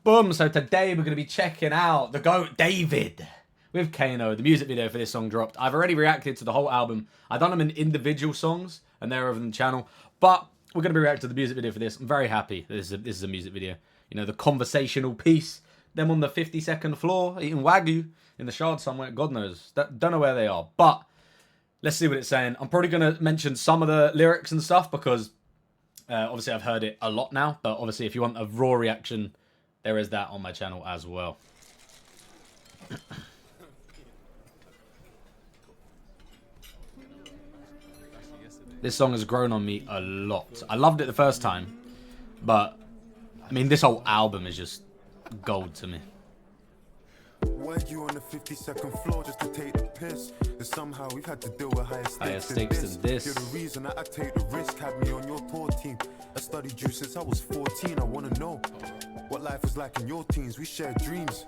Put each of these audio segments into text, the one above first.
Boom. So today we're going to be checking out the GOAT David with Kano. The music video for this song dropped. I've already reacted to the whole album. I've done them in individual songs and they're over on the channel. But we're going to be reacting to the music video for this. I'm very happy this is a music video. You know, the conversational piece. Them on the 52nd floor eating Wagyu in the Shard somewhere. God knows. Don't know where they are. But let's see what it's saying. I'm probably going to mention some of the lyrics and stuff because obviously I've heard it a lot now. But obviously if you want a raw reaction, there is that on my channel as well. This song has grown on me a lot. I loved it the first time. But, I mean, this whole album is just gold to me. Were you on the 52nd floor just to take the piss? And somehow we've had to deal with higher stakes than this. You're the reason that I take the risk, had me on your tour team. I studied you since I was 14. I want to know what life was like in your teens. We shared dreams.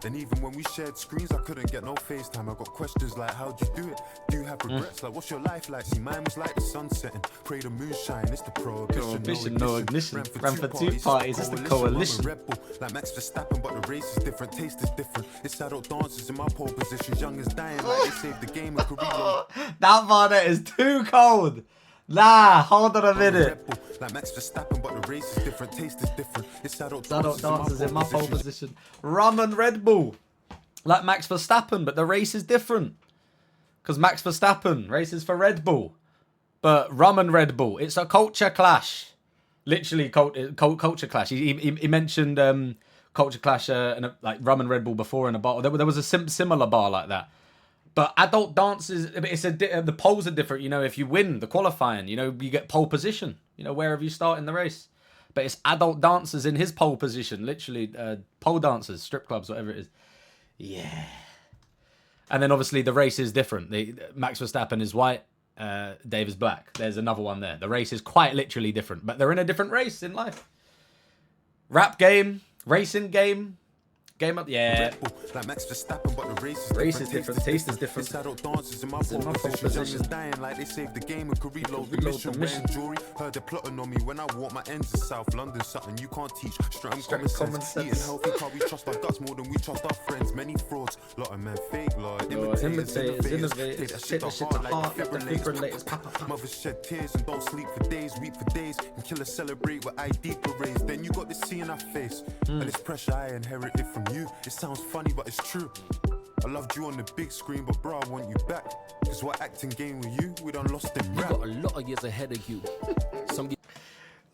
Then even when we shared screens, I couldn't get no FaceTime. I got questions like, how'd you do it? Do you have regrets? Like, what's your life like? See, mine was like the sun setting. Pray the moonshine, it's the prohibition. No ignition. Ran for two parties, it's the coalition. Rebel, like Max Verstappen, but the race is different, taste is different. It's adult dancers in my pole position. Young is dying, like they saved the game and career. That part is too cold. Nah, hold on a minute. Like Max Verstappen, but the race is different, taste is different. It's adult dancers in my pole position. Rum and Red Bull. Like Max Verstappen, but the race is different. Because Max Verstappen races for Red Bull. But rum and Red Bull, it's a culture clash. Literally culture clash. He mentioned culture clash and like rum and Red Bull before in a bar. There was a similar bar like that. But adult dances, the poles are different. You know, if you win the qualifying, you know, you get pole position. You know, wherever you start in the race. But it's adult dancers in his pole position. Literally, pole dancers, strip clubs, whatever it is. Yeah. And then obviously the race is different. Max Verstappen is white, Dave is black. There's another one there. The race is quite literally different. But they're in a different race in life. Rap game, racing game. Game up, yeah. Like Max Verstappen, but the race is different. Taste is different. It's adult dancers in my pole position. Dying like they saved the game and could reload the mission. Wearing jewelry, heard they plotting on me when I walk my ends of South London. Something you can't teach. Straight common sense. Eating healthy, can't we trust our guts more than we trust our friends? Many frauds, lot of men fake, Lord. Imitators, innovators. Take that shit to heart like defibrillators. Mothers shed tears and don't sleep for days, weep for days, and killers celebrate with ID parades. Then you got this C in our face, and it's pressure I inherited from you. It sounds funny, but it's true. I loved you on the big screen, but bro, I want you back. Cause what acting game with you, we done lost in rap. You got a lot of years ahead of you.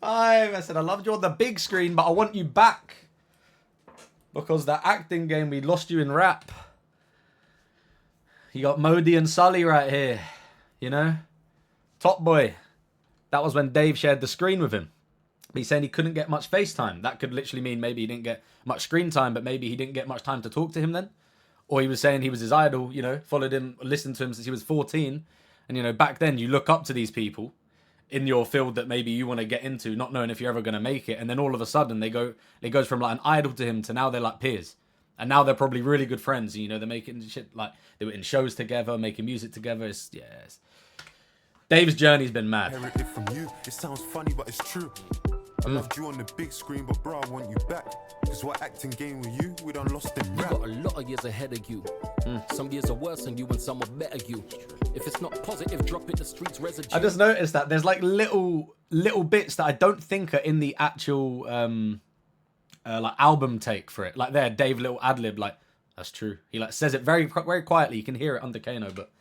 I said I loved you on the big screen, but I want you back. Because that acting game, we lost you in rap. You got MODIE and SULLY right here. You know? Top Boy. That was when Dave shared the screen with him. He's saying he couldn't get much FaceTime. That could literally mean maybe he didn't get much screen time, but maybe he didn't get much time to talk to him then. Or he was saying he was his idol, you know, followed him, listened to him since he was 14. And, you know, back then you look up to these people in your field that maybe you want to get into, not knowing if you're ever going to make it. And then all of a sudden it goes from like an idol to him to now they're like peers. And now they're probably really good friends. You know, they're making shit like they were in shows together, making music together. It's, yes. Dave's journey's been mad. From you. It sounds funny, but it's true. I loved you on the big screen, but bro, I want you back. Cause what acting game with you, we done lost in rap. You got a lot of years ahead of you. Some years are worse than you and some are better you. If it's not positive, drop it, the streets residue. I just noticed that there's like little bits that I don't think are in the actual like album take for it. Like there, Dave little ad-lib, like, that's true. He like says it very quietly. You can hear it under Kano, but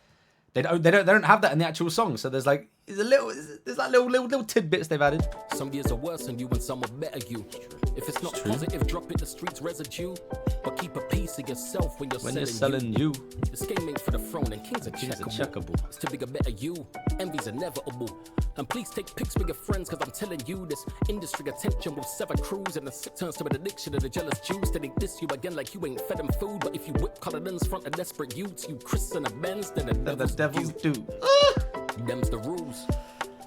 they don't have that in the actual song. So there's like little tidbits they've added. Some years are worse than you and some are better you. If it's not positive, drop it, the streets residue. But keep a piece of yourself when you're selling you. This game ain't for the throne and kings are checkable. It's to be a better you. Envy's inevitable. And please take pics with your friends, cause I'm telling you this industry attention will sever crews and the sick turns to an addiction of the jealous Jews. Then they diss you again like you ain't fed them food. But if you whip color lens front of desperate youths, you Chris and a Benz, then the devil's do. Them's the rules.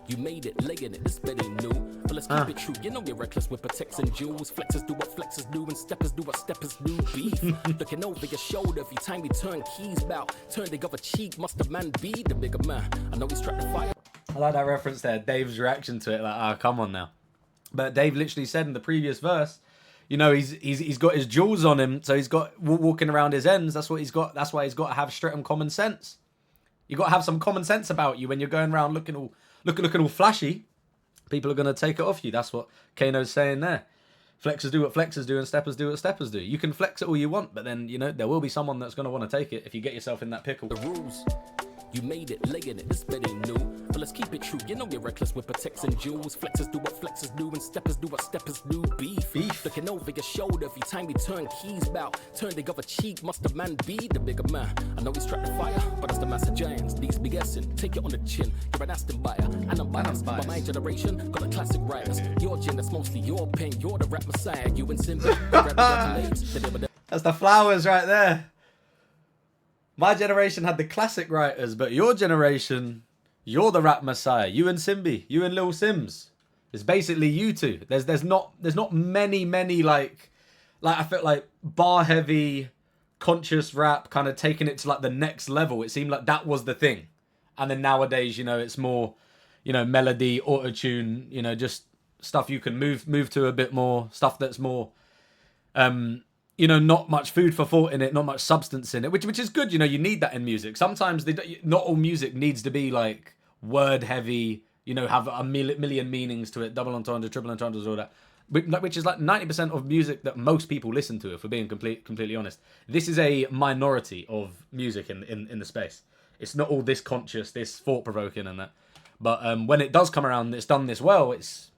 You made it, laying it, this bed ain't new. But let's keep it true. You know you're reckless with protecting jewels. Flexers do what flexers do, and steppers do what steppers do. Beef, looking over your shoulder every time you turn keys bout. Turn the other cheek, must the man be the bigger man? I know he's trying to fire. I like that reference there. Dave's reaction to it, like, come on now. But Dave literally said in the previous verse, you know, he's got his jewels on him, so he's got walking around his ends. That's what he's got. That's why he's got to have Streatham common sense. You got to have some common sense about you when you're going around looking all flashy. People are gonna take it off you. That's what Kano's saying there. Flexers do what flexers do, and steppers do what steppers do. You can flex it all you want, but then, you know, there will be someone that's gonna want to take it if you get yourself in that pickle. The rules. You made it, laying it, this bed ain't new. But let's keep it true, you know you're reckless with protects and jewels. Flexers do what flexers do, and steppers do what steppers do. Beef. Looking over your shoulder every time we turn keys bout. Turn the other cheek, must the man be the bigger man? I know we struck the fire, but that's the master giants. These be guessing, take it on the chin. You're an Aston buyer, and I'm biased. But my generation got the classic writers. Your gen, that's mostly your pen. You're the rap messiah, you and Simba. That's the flowers right there. My generation had the classic writers, but your generation, you're the rap messiah. You and Simbi, you and Lil Sims. It's basically you two. There's not many like I felt like bar heavy, conscious rap kind of taking it to like the next level. It seemed like that was the thing. And then nowadays, you know, it's more, you know, melody, auto-tune, you know, just stuff you can move to a bit more, stuff that's more you know, not much food for thought in it, not much substance in it, which is good. You know, you need that in music. Sometimes not all music needs to be like word heavy, you know, have a million meanings to it, double entendre, triple entendres, all that, which is like 90% of music that most people listen to, if we're being completely honest. This is a minority of music in the space. It's not all this conscious, this thought-provoking and that. But when it does come around, it's done this well, it's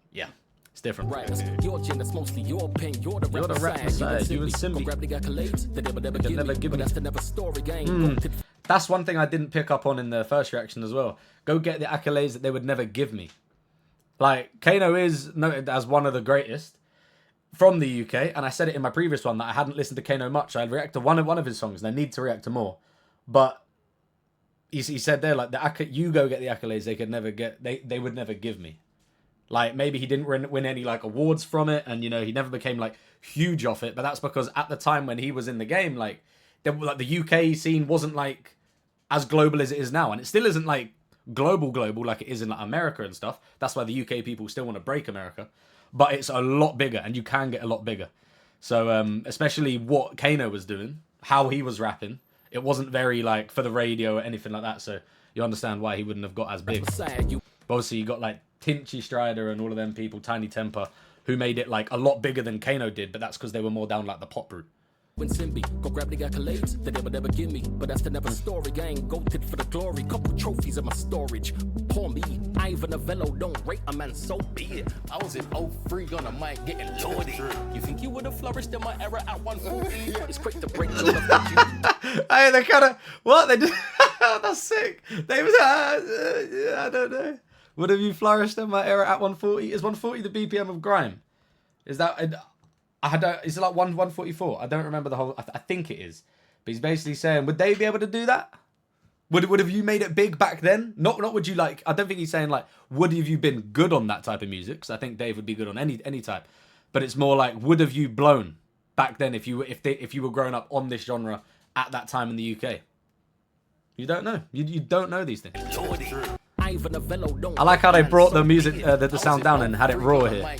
different. Right. Your gen, that's mostly your pen. You're the rap messiah. You and Simbi. Grab the accolades, they never give me. That's the never story game. That's one thing I didn't pick up on in the first reaction as well. Go get the accolades that they would never give me. Like, Kano is noted as one of the greatest from the UK, and I said it in my previous one that I hadn't listened to Kano much. I'd react to one of his songs, and I need to react to more. But he said there, like, you go get the accolades they could never get. They would never give me. Like, maybe he didn't win any, like, awards from it, and, you know, he never became, like, huge off it, but that's because at the time when he was in the game, like, the UK scene wasn't, like, as global as it is now, and it still isn't, like, global like it is in, like, America and stuff. That's why the UK people still want to break America, but it's a lot bigger, and you can get a lot bigger. So, especially what Kano was doing, how he was rapping, it wasn't very, like, for the radio or anything like that, so you understand why he wouldn't have got as big. But obviously, you got, like, Tinchy Strider and all of them people, Tiny Temper, who made it like a lot bigger than Kano did, but that's because they were more down like the pop route. When Simbi, go grab the accolades, they never give me, but that's the never story gang. Goated for the glory, couple trophies in my storage. Poor me, Ivan Novello, don't rate a man, so be it. I was in 03 on a mic getting lordy. You think you would have flourished in my era at 140? It's quick to break your Hey, they kind of, what? They did, that's sick. They was, I don't know. Would have you flourished in my era at 140? Is 140 the BPM of grime? Is that... is it like 144? I don't remember the whole... I think it is. But he's basically saying, would they be able to do that? Would have you made it big back then? Not would you like... I don't think he's saying like, would have you been good on that type of music? Because I think Dave would be good on any type. But it's more like, would have you blown back then if you were growing up on this genre at that time in the UK? You don't know. You don't know these things. I like how they brought the music, the sound down and had it raw here.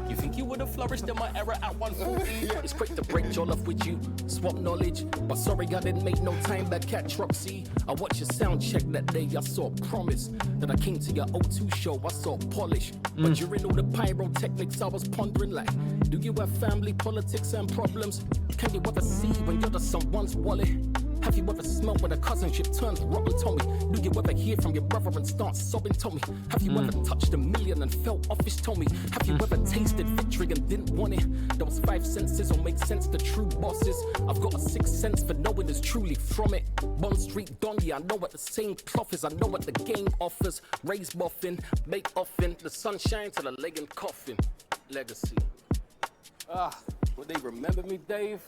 You think you would have flourished in my era at 140? It's quick to break your love with you, swap knowledge. But sorry, I didn't make no time back at Troxy. I watched your sound check that day, I saw promise. Then I came to your O2 show, I saw polish. But during all the pyrotechnics, I was pondering like, do you have family, politics and problems? Can you ever see when you're just someone's wallet? Have you ever smelled when a cousinship turns rotten, Tommy? Do you ever hear from your brother and start sobbing, Tommy? Have you ever touched a million and felt office, Tommy? Have you ever tasted victory and didn't want it? Those 5 senses will make sense to true bosses. I've got a 6th sense for knowing is truly from it. Bond Street Donny, I know what the same cloth is. I know what the game offers. Raise boffin, make offin, the sunshine till the leg and coffin. Legacy. Would they remember me, Dave?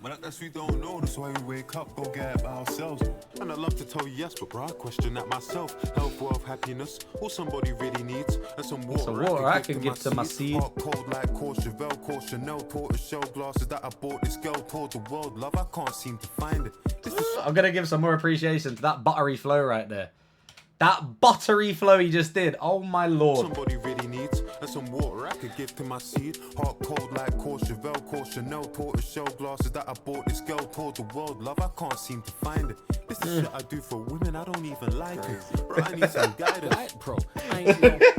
But that's we don't know, that's why we wake up, go get it by ourselves. And I love to tell you yes, but bro, I question that myself. Health, wealth, happiness, all somebody really needs. And some water I can give to my seed. Hot, cold like Courchevel, Court Chanel, tortoiseshell glasses that I bought this girl toward the world. Love, I can't seem to find it. I'm going to give some more appreciation to that buttery flow right there. That buttery flow he just did. Oh my lord. Somebody really needs. and some water I could give to my seed. Heart cold like Courchevel, Chanel, tortoise shell glasses that I bought this girl told the world. Love, I can't seem to find it. This is shit I do for women, I don't even like it. Bro, I need some guidance. Bro,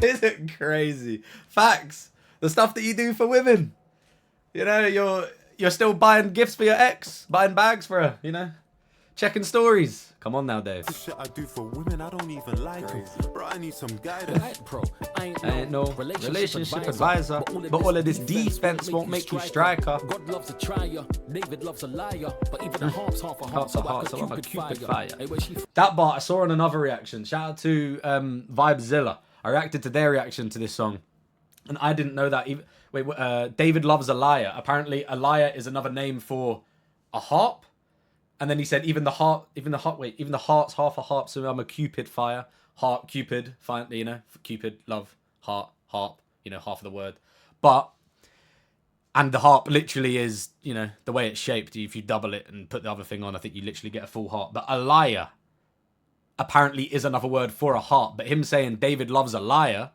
Is it crazy? Facts. The stuff that you do for women. You know, you're still buying gifts for your ex, buying bags for her, you know, checking stories. Come on now, Dave. This shit I do for women, I don't even like it. Bro, I need some guidance. Bro, I ain't no relationship advisor, but all of this defense won't make you striker. God loves a trier, David loves a liar, but even the heart's half a heart, so I'm a Cupid fire. That part I saw on another reaction. Shout out to Vibezilla. I reacted to their reaction to this song, and I didn't know that. Even David loves a liar. Apparently, a liar is another name for a harp. And then he said, even the heart's half a harp, so I'm a Cupid fire. Heart, Cupid, fine, you know, Cupid, love, heart, harp, you know, half of the word. And the harp literally is, you know, the way it's shaped. If you double it and put the other thing on, I think you literally get a full harp. But a liar apparently is another word for a harp. But him saying David loves a liar,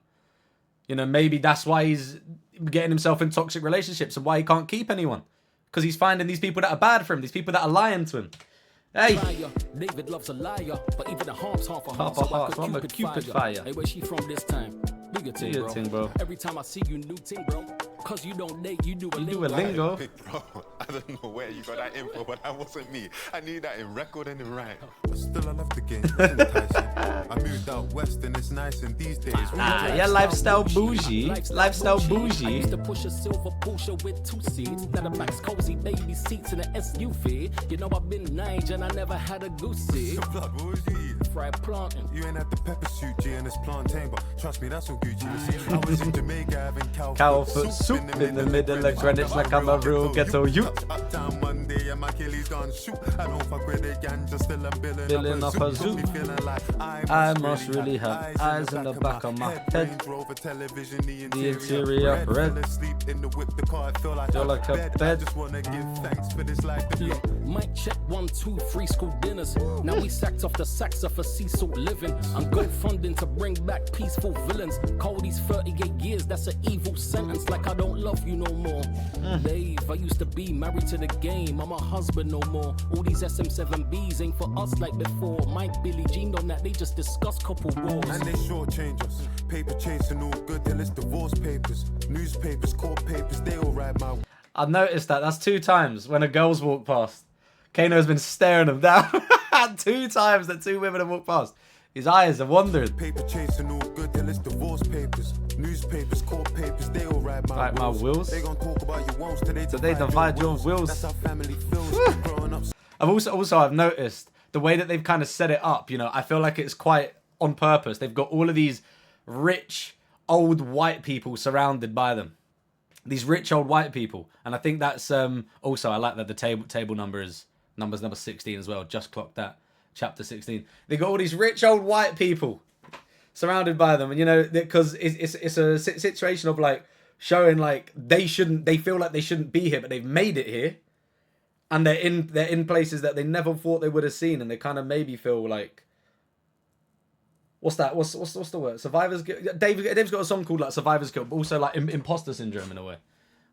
you know, maybe that's why he's getting himself in toxic relationships and why he can't keep anyone. Because he's finding these people that are bad for him, these people that are lying to him. Hey! David loves a liar, but even the harp's half a heart, so I'm a Cupid fire. Hey, where she from this time? Do your thing, bro. Every time I see you, new thing, bro. Cause you don't date, you do a lingo. Bro, I don't know where you got that info, but that wasn't me. I need that in record and in rhyme. But still, I love the game. I moved out west and it's nice in these days. Yeah, lifestyle bougie. Lifestyle bougie. I used to push a silver Porsche with 2 seats. Now the back's cozy, baby seats in an SUV. You know I've been Nige and I never had a goosey. Fried plantain. You ain't had the pepper suit, G, and it's plantain, but trust me, that's all Gucci. Listen, I was in Jamaica having cow foot soup in the middle of Greenwich like I'm a real ghetto youth. Uptown Monday and my Achilles gone shoot. I don't fuck with the ganja, still I'm billing up a zoo. I must really have eyes in the back of my head. The interior red. Feel like a bed. Just wanna give thanks for this life. Mic check 1, 2, 3 school dinners. Now we sacked off the Saxa for sea salt living. I'm go funding to bring back peaceful villains. Cody's 38 years, that's an evil sentence. Like I don't love you no more. Dave, I used to be married to the game. I'm a husband no more. All these SM7Bs ain't for us like before. Mike, Billy Jean on that, they just discuss couple wars. And they shortchange us. Paper chasing all good till it's divorce papers. Newspapers, court papers, they all ride my... I've noticed that. That's 2 times when a girl's walked past. Kano's been staring him down. 2 times that 2 women have walked past. His eyes have wandered. Paper chasing all good till it's divorce papers. Newspapers, court papers, they all ride my wheels. They gon' talk about your wants till they divide your wills. That's how family feels. Growing up. I've noticed the way that they've kind of set it up, you know, I feel like it's quite on purpose. They've got all of these rich, old white people surrounded by them. These rich old white people. And I think that's also, I like that the table number is number 16 as well. Just clocked that. Chapter 16. They got all these rich old white people surrounded by them, and you know, because it's a situation of like showing like they feel like they shouldn't be here, but they've made it here, and they're in places that they never thought they would have seen, and they kind of maybe feel like, what's that? What's the word? Survivor's guilt. Dave's got a song called like Survivor's Guilt, but also like imposter syndrome in a way.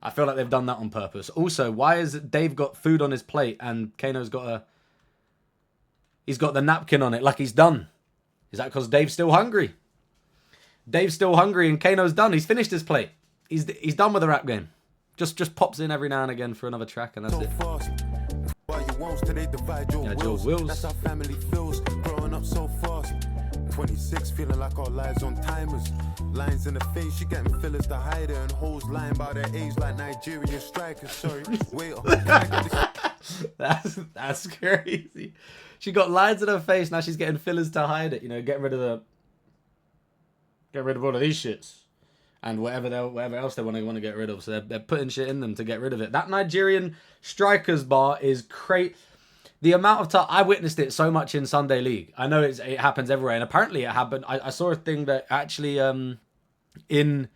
I feel like they've done that on purpose. Also, why is it Dave got food on his plate and Kano's got he's got the napkin on it like he's done? Is that because Dave's still hungry? Dave's still hungry and Kano's done. He's finished his plate. He's done with the rap game. Just pops in every now and again for another track and that's it. Yeah, Joe Wills. That's how family feels. Growing up so fast. 26, feeling like our lives on timers. Lines in the face, she getting fillers to hide her, and hoes lying by their age like Nigerian strikers. Sorry, wait. That's crazy. She got lines in her face, now she's getting fillers to hide it. You know, get rid of all of these shits and whatever else they want to get rid of. So they're putting shit in them to get rid of it. That Nigerian strikers bar is crazy. The amount of time I witnessed it so much in Sunday League. I know it happens everywhere, and apparently it happened. I saw a thing that actually in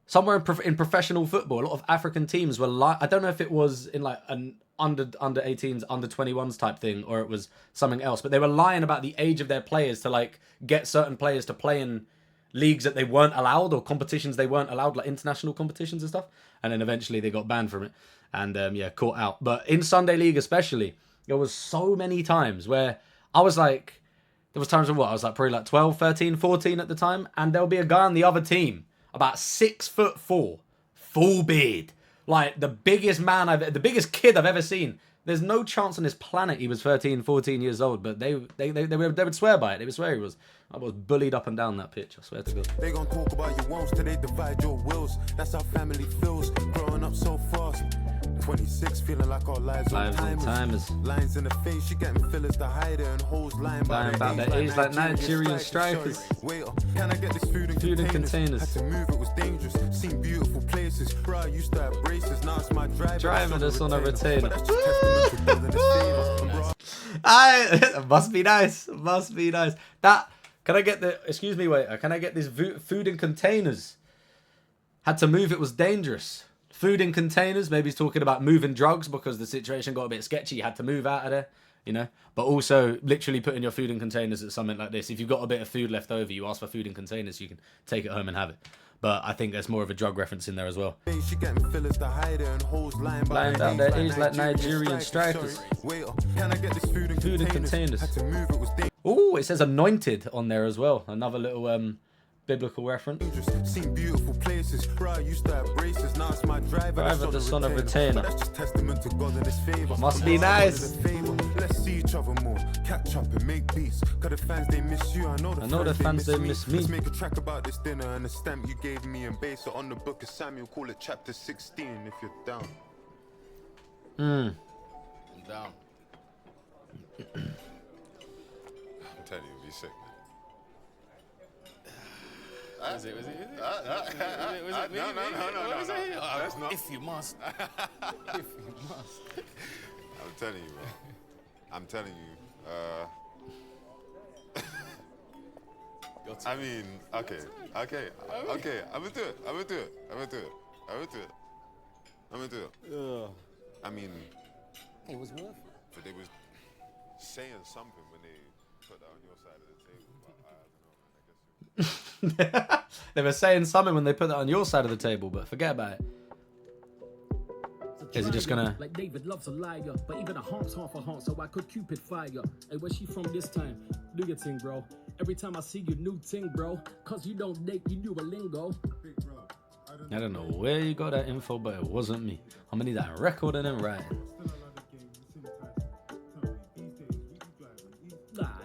somewhere in professional football, a lot of African teams were I don't know if it was in like an under 18s, under 21s type thing, or it was something else. But they were lying about the age of their players to like get certain players to play in leagues that they weren't allowed or competitions they weren't allowed, like international competitions and stuff. And then eventually they got banned from it and yeah, caught out. But in Sunday League especially, there was so many times where I was like, there was times when I was like probably like 12, 13, 14 at the time, and there'll be a guy on the other team about 6'4", full beard, like the biggest kid I've ever seen. There's no chance on this planet he was 13, 14 years old, but they would swear by it. They would swear he was. I was bullied up and down that pitch, I swear to God. They gon' talk about your wants till they divide your wills. That's how family feels, growing up so fast. 26, feeling like our lives on timers. Lines in the face, you getting fillers to hide it, and hoes lying about their age like Nigerian strikers. Wait, can I get this food in containers? Had to move, it was dangerous. Seen beautiful places. Bro, I used to have braces, now it's my driver that's on a retainer. Must be nice. Must be nice. That, can I get the, excuse me, waiter, can I get this food in containers? Had to move, it was dangerous. Food in containers, maybe he's talking about moving drugs because the situation got a bit sketchy. You had to move out of there, you know. But also, literally putting your food in containers at something like this. If you've got a bit of food left over, you ask for food in containers, you can take it home and have it. But I think there's more of a drug reference in there as well. Lying down their age like Nigerian strikers. Food in containers. Oh, it says anointed on there as well. Another little biblical reference. Seen beautiful places. Bro, I used to have braces. Now it's my driver the son of retainer. That's just testament to God and his favor. Must be nice. Let's see each other more. Catch up and make beats. Cause the fans they miss you. I know the fans they miss me. Let's make a track about this dinner and the stamp you gave me and base it on the book of Samuel. Call it chapter 16 if you're down. I'm down. I'm telling you, be sick, man. Was it? No. That's not. If you must. If you must. I'm telling you, man. I'm telling you. I mean, okay. I'm gonna do it. I mean, It was worth it. but they was saying something when they put that on your side of the table. But I don't know, man. I guess. They were saying something when they put that on your side of the table, but forget about it. Is it just gonna... Like David loves a liar, but even a heart's half a heart, so I could Cupid fire. Hey, where's she from this time? Do your thing, bro. Every time I see you, new thing, bro. Cause you don't date, you do a lingo. I don't know where you got that info, but it wasn't me. I'm gonna need that recording and writing.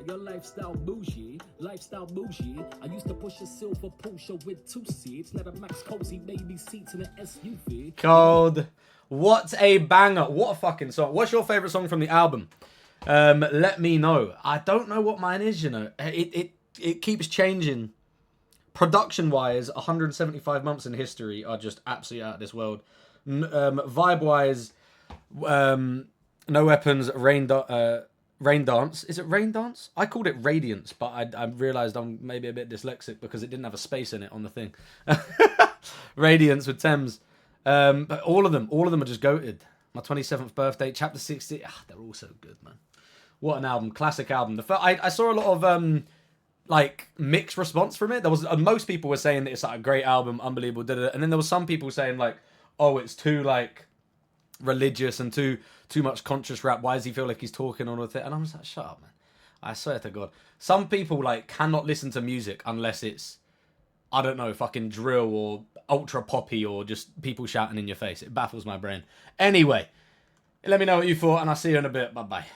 Your lifestyle bougie. I used to push a silver Porsche with 2 seats. Let a Max Cozy baby seats in an SUV. Cold. What a banger. What a fucking song. What's your favourite song from the album? Let me know. I don't know what mine is, you know. It keeps changing. Production-wise, 175 months in history are just absolutely out of this world. Vibe-wise, No Weapons, Rain Dance. Is it Rain Dance? I called it Radiance, but I realised I'm maybe a bit dyslexic because it didn't have a space in it on the thing. Radiance with Thames. But all of them are just goated. My 27th birthday, Chapter 60. They're all so good, man. What an album. Classic album. I saw a lot of like mixed response from it. There was most people were saying that it's like a great album, unbelievable, and then there was some people saying like, oh, it's too like religious and too much conscious rap. Why does he feel like he's talking on with it? And I was like, shut up, man. I swear to God. Some people like cannot listen to music unless it's, I don't know, fucking drill or ultra poppy or just people shouting in your face. It baffles my brain. Anyway, let me know what you thought and I'll see you in a bit. Bye-bye.